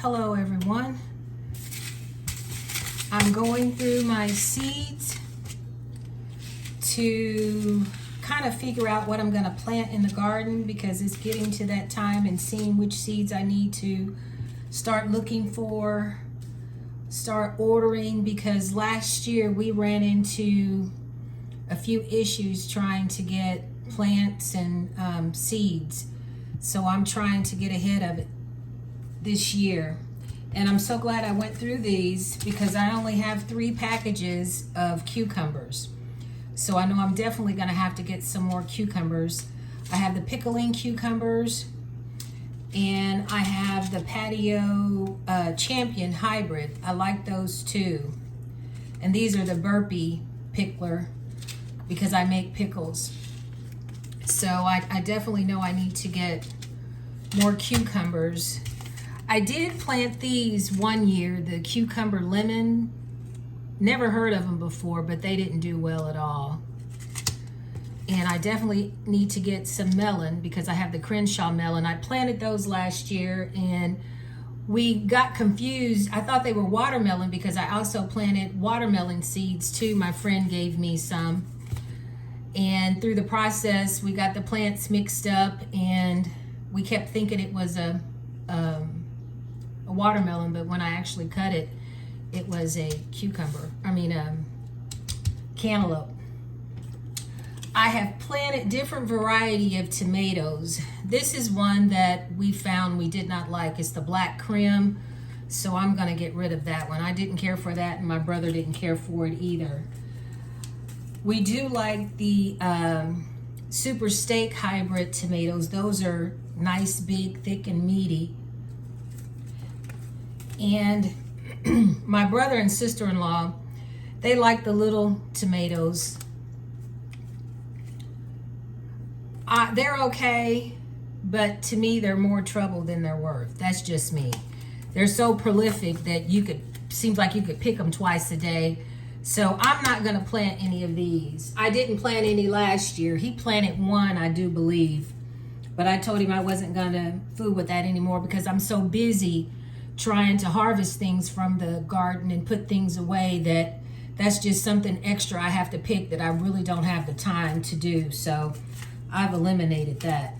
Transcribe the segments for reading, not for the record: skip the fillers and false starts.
Hello everyone. I'm going through my seeds to kind of figure out what I'm going to plant in the garden because it's getting to that time and seeing which seeds I need to start looking for, start ordering, because last year we ran into a few issues trying to get plants and seeds. So I'm trying to get ahead of it this year. And I'm so glad I went through these because I only have 3 packages of cucumbers. So I know I'm definitely going to have to get some more cucumbers. I have the pickling cucumbers and I have the patio champion hybrid. I like those too. And these are the burpee pickler because I make pickles. So I definitely know I need to get more cucumbers. I did plant these one year, the cucumber lemon. Never heard of them before, but they didn't do well at all. And I definitely need to get some melon because I have the Crenshaw melon. I planted those last year and we got confused. I thought they were watermelon because I also planted watermelon seeds too. My friend gave me some. And through the process, we got the plants mixed up and we kept thinking it was a watermelon, but when I actually cut it, it was a cantaloupe. I have planted different variety of tomatoes. This is one that we found we did not like. It's the black Krim, so I'm gonna get rid of that one. I didn't care for that and my brother didn't care for it either. We do like the super steak hybrid tomatoes. Those are nice, big, thick, and meaty. And my brother and sister-in-law, they like the little tomatoes. They're okay, but to me, they're more trouble than they're worth. That's just me. They're so prolific that seems like you could pick them twice a day. So I'm not gonna plant any of these. I didn't plant any last year. He planted one, I do believe. But I told him I wasn't gonna fool with that anymore because I'm so busy trying to harvest things from the garden and put things away that's just something extra I have to pick that I really don't have the time to do. So I've eliminated that.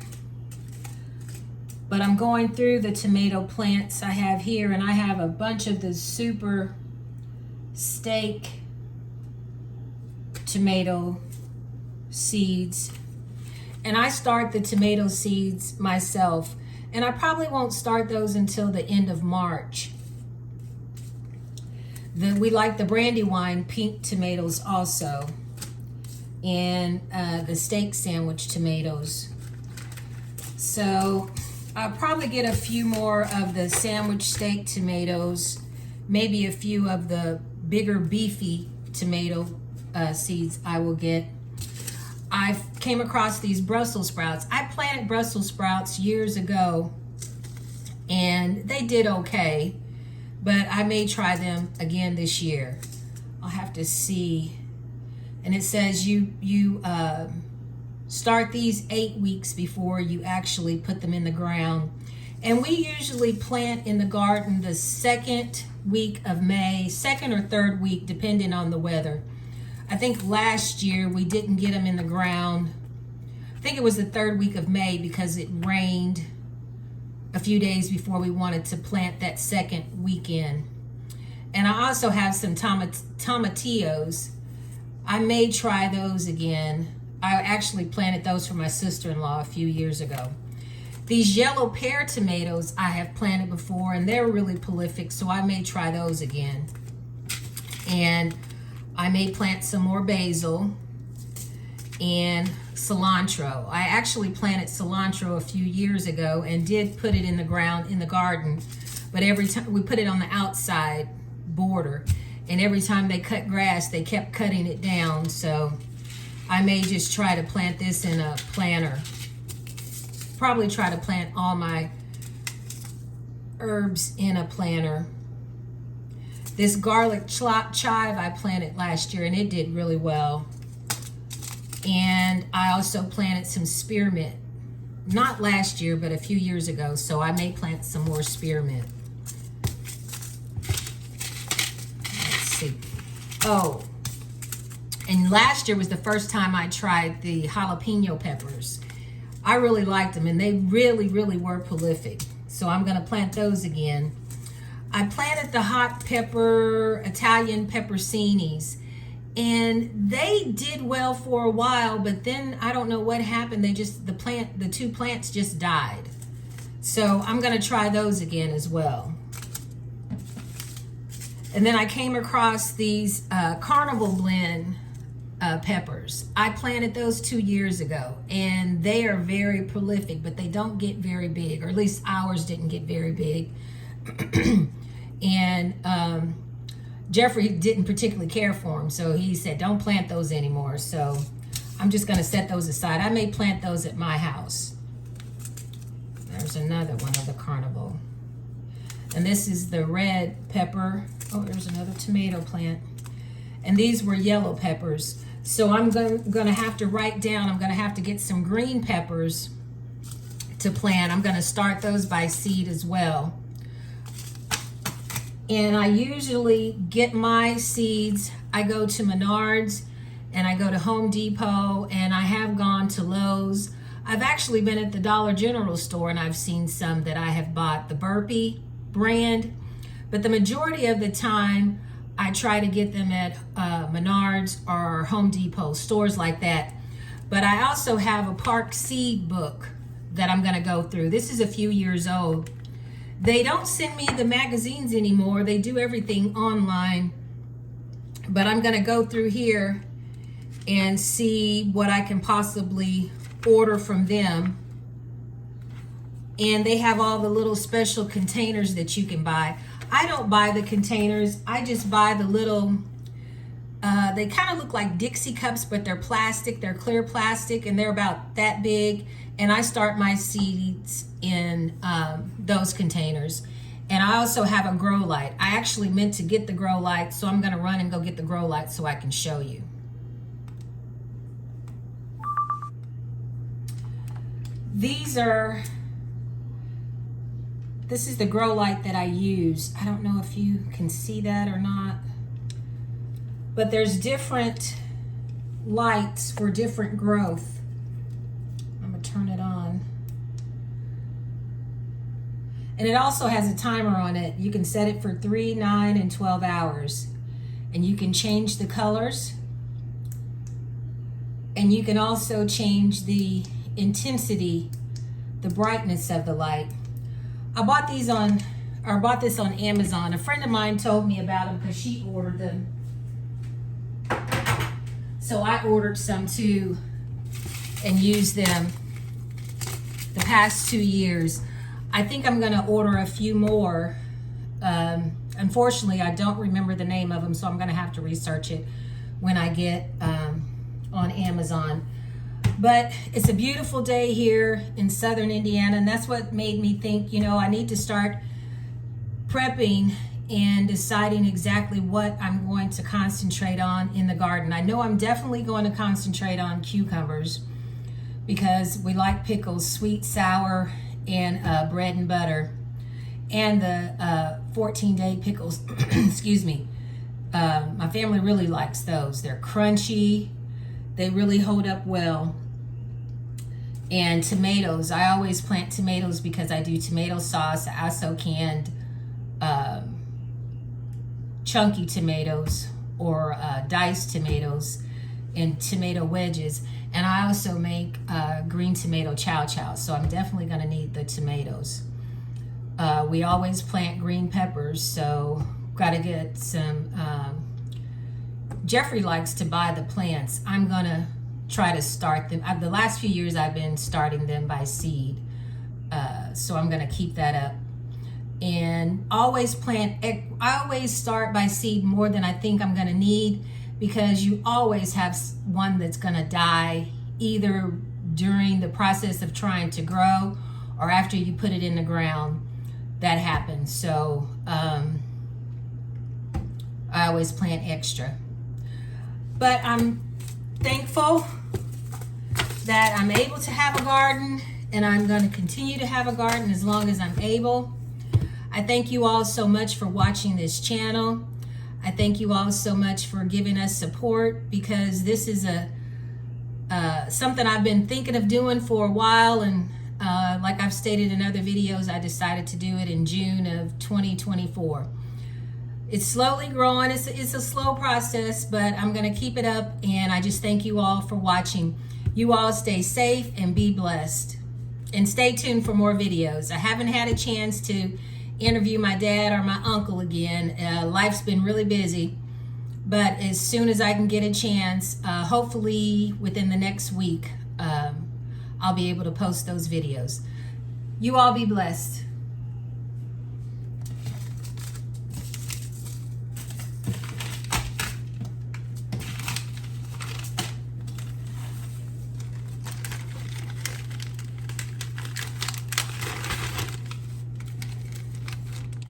But I'm going through the tomato plants I have here, and I have a bunch of the super steak tomato seeds. And I start the tomato seeds myself. And I probably won't start those until the end of March. We like the Brandywine pink tomatoes also. And the steak sandwich tomatoes. So I'll probably get a few more of the sandwich steak tomatoes. Maybe a few of the bigger beefy tomato seeds I will get. I came across these Brussels sprouts. I planted Brussels sprouts years ago and they did okay, but I may try them again this year. I'll have to see. And it says you start these 8 weeks before you actually put them in the ground. And we usually plant in the garden the second week of May, second or third week, depending on the weather. I think last year we didn't get them in the ground. I think it was the third week of May because it rained a few days before we wanted to plant that second weekend. And I also have some tomatillos. I may try those again. I actually planted those for my sister-in-law a few years ago. These yellow pear tomatoes I have planted before and they're really prolific, so I may try those again. And I may plant some more basil and cilantro. I actually planted cilantro a few years ago and did put it in the ground in the garden, but every time we put it on the outside border, and every time they cut grass, they kept cutting it down. So I may just try to plant this in a planter. Probably try to plant all my herbs in a planter. This garlic chive I planted last year and it did really well. And I also planted some spearmint. Not last year, but a few years ago. So I may plant some more spearmint. Oh, and last year was the first time I tried the jalapeno peppers. I really liked them, and they really, really were prolific. So I'm gonna plant those again. I planted the hot pepper, Italian pepperoncinis, and they did well for a while, but then I don't know what happened. The two plants just died. So I'm gonna try those again as well. And then I came across these Carnival Blend peppers. I planted those 2 years ago, and they are very prolific, but they don't get very big, or at least ours didn't get very big. And Jeffrey didn't particularly care for them, so he said don't plant those anymore. So I'm just going to set those aside. I may plant those at my house. There's another one of the Carnival, and this is the red pepper. Oh, there's another tomato plant, and these were yellow peppers. So I'm going to have to write down, I'm going to have to get some green peppers to plant. I'm going to start those by seed as well. And I usually get my seeds, I go to Menards and I go to Home Depot, and I have gone to Lowe's. I've actually been at the Dollar General store, and I've seen some that I have bought, the Burpee brand. But the majority of the time, I try to get them at Menards or Home Depot, stores like that. But I also have a Park Seed book that I'm going to go through. This is a few years old. They don't send me the magazines anymore. They do everything online. But I'm going to go through here and see what I can possibly order from them. And they have all the little special containers that you can buy. I don't buy the containers. I just buy the little, they kind of look like Dixie cups, but they're plastic. They're clear plastic, and they're about that big. And I start my seeds in those containers. And I also have a grow light. I actually meant to get the grow light, so I'm going to run and go get the grow light so I can show you. This is the grow light that I use. I don't know if you can see that or not, but there's different lights for different growth. I'm gonna turn it on. And it also has a timer on it. You can set it for 3, 9, and 12 hours. And you can change the colors. And you can also change the intensity, the brightness of the light. I bought this on Amazon. A friend of mine told me about them because she ordered them. So I ordered some too and used them the past 2 years. I think I'm going to order a few more. Unfortunately, I don't remember the name of them, so I'm going to have to research it when I get on Amazon. But it's a beautiful day here in southern Indiana, and that's what made me think, you know, I need to start prepping and deciding exactly what I'm going to concentrate on in the garden. I know I'm definitely going to concentrate on cucumbers because we like pickles, sweet, sour, and bread and butter, and the 14-day pickles. Excuse me. My family really likes those. They're crunchy. They really hold up well. And tomatoes, I always plant tomatoes because I do tomato sauce. I also canned chunky tomatoes or diced tomatoes and tomato wedges. And I also make green tomato chow chow. So I'm definitely going to need the tomatoes. We always plant green peppers, so got to get some. Jeffrey likes to buy the plants. I'm going to try to start them. The last few years I've been starting them by seed. So I'm going to keep that up. And always I always start by seed more than I think I'm going to need, because you always have one that's going to die either during the process of trying to grow or after you put it in the ground. That happens. So I always plant extra. But I'm thankful that I'm able to have a garden, and I'm going to continue to have a garden as long as I'm able. I thank you all so much for watching this channel. I thank you all so much for giving us support, because this is something I've been thinking of doing for a while, and like I've stated in other videos, I decided to do it in June of 2024. It's slowly growing. It's a slow process, but I'm going to keep it up, and I just thank you all for watching. You all stay safe and be blessed. And stay tuned for more videos. I haven't had a chance to interview my dad or my uncle again. Life's been really busy, but as soon as I can get a chance, hopefully within the next week, I'll be able to post those videos. You all be blessed.